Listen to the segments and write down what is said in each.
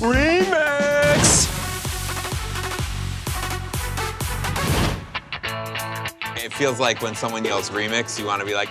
Remix! It feels like when someone yells remix, you want to be like,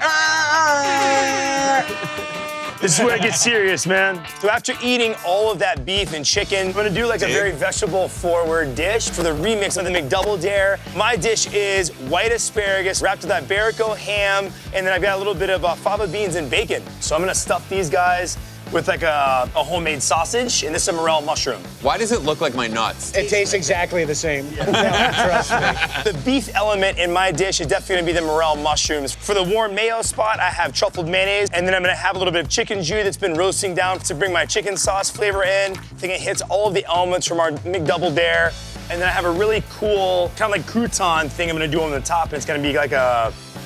This is where it gets serious, man. So after eating all of that beef and chicken, I'm gonna do like a very vegetable-forward dish for the remix of the McDoubleDare. My dish is white asparagus wrapped with Iberico ham, and then I've got a little bit of fava beans and bacon. So I'm gonna stuff these guys with like a homemade sausage, and this is a morel mushroom. why does it look like my nuts? It tastes exactly the same. Trust me. The beef element in my dish is definitely gonna be the morel mushrooms. For the warm mayo spot, I have truffled mayonnaise, and then I'm gonna have a little bit of chicken jus that's been roasting down to bring my chicken sauce flavor in. I think it hits all of the elements from our McDoubleDare. And then I have a really cool, kind of like crouton thing I'm gonna do on the top, and it's gonna be like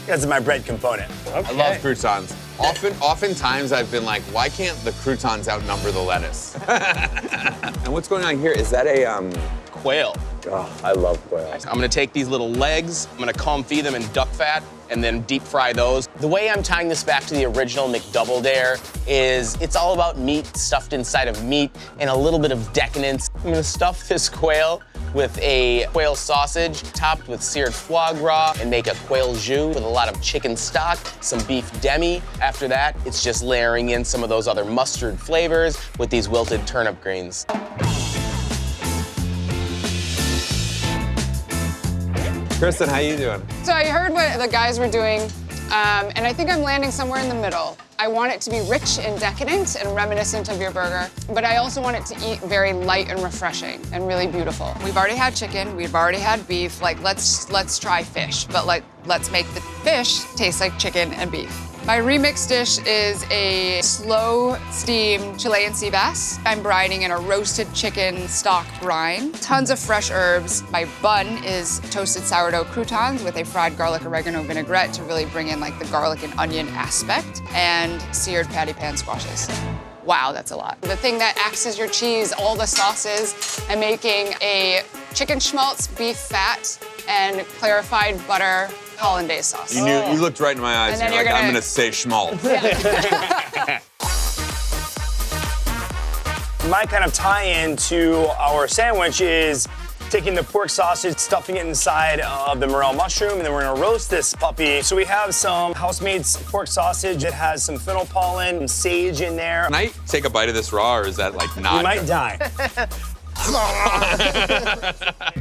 that's my bread component. I love croutons. Oftentimes I've been like, why can't the croutons outnumber the lettuce? And what's going on here? Is that a Quail. Oh, I love quail. I'm gonna take these little legs, I'm gonna confit them in duck fat, and then deep fry those. The way I'm tying this back to the original McDoubleDare is it's all about meat stuffed inside of meat and a little bit of decadence. I'm gonna stuff this quail with a quail sausage topped with seared foie gras and make a quail jus with a lot of chicken stock, some beef demi. After that, it's just layering in some of those other mustard flavors with these wilted turnip greens. Kristen, how you doing? So I heard what the guys were doing, and I think I'm landing somewhere in the middle. I want it to be rich and decadent and reminiscent of your burger, but I also want it to eat very light and refreshing and really beautiful. We've already had chicken, we've already had beef, like let's try fish, but let's make the fish taste like chicken and beef. My remix dish is a slow steamed Chilean sea bass. I'm brining in a roasted chicken stock brine. Tons of fresh herbs. My bun is toasted sourdough croutons with a fried garlic oregano vinaigrette to really bring in like the garlic and onion aspect, and seared patty pan squashes. Wow, that's a lot. The thing that acts as your cheese, all the sauces, I'm making a chicken schmaltz beef fat and clarified butter hollandaise sauce. You looked right in my eyes. And And you're then like, you're I'm gonna- gonna say Schmaltz. My kind of tie-in to our sandwich is taking the pork sausage, stuffing it inside of the morel mushroom, and then we're gonna roast this puppy. So we have some house-made pork sausage that has some fennel pollen and sage in there. Can I take a bite of this raw, or is that like not? You might die.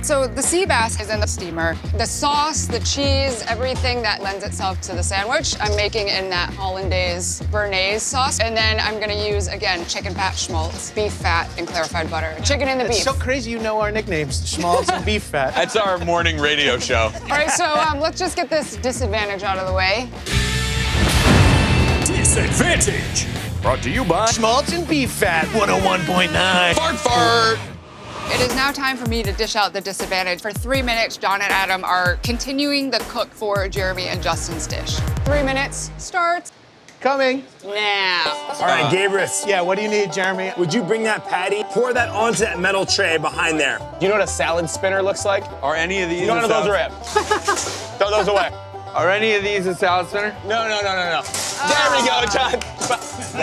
So the sea bass is in the steamer. The sauce, the cheese, everything that lends itself to the sandwich, I'm making in that hollandaise béarnaise sauce. And then I'm gonna use, again, chicken fat schmaltz, beef fat, and clarified butter. Chicken and the beef. It's so crazy you know our nicknames, Schmaltz and Beef Fat. That's our morning radio show. All right, so let's just get this disadvantage out of the way. Disadvantage. Brought to you by Schmaltz and Beef Fat, 101.9. Fart, fart. It is now time for me to dish out the disadvantage. For 3 minutes, Jon and Adam are continuing the cook for Jeremy and Justin's dish. 3 minutes starts Coming. now. All right, Gabrus. Yeah, what do you need, Jeremy? Would you bring that patty? Pour that onto that metal tray behind there. Do you know what a salad spinner looks like? Are any of these? None a of those salad- are it. Throw those away. Are any of these a salad spinner? No. There we go, Jon.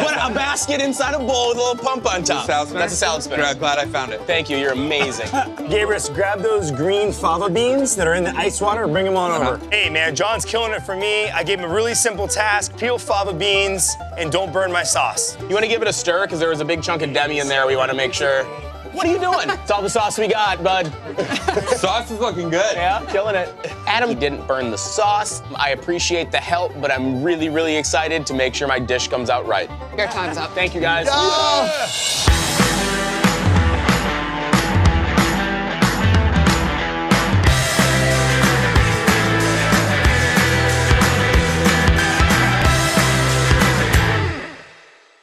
What a basket inside a bowl with a little pump on top. Salad spinner? That's a salad spinner. I'm glad I found it. Thank you, you're amazing. Gabrus, grab those green fava beans that are in the ice water and bring them on over. Hey, man, Jon's killing it for me. I gave him a really simple task. Peel fava beans and don't burn my sauce. You want to give it a stir? Because there was a big chunk of demi in there. We want to make sure. What are you doing? It's all the sauce we got, bud. Sauce is looking good. Yeah, killing it. Adam didn't burn the sauce. I appreciate the help, but I'm really, really excited to make sure my dish comes out right. Your time's up. Thank you, guys. Oh!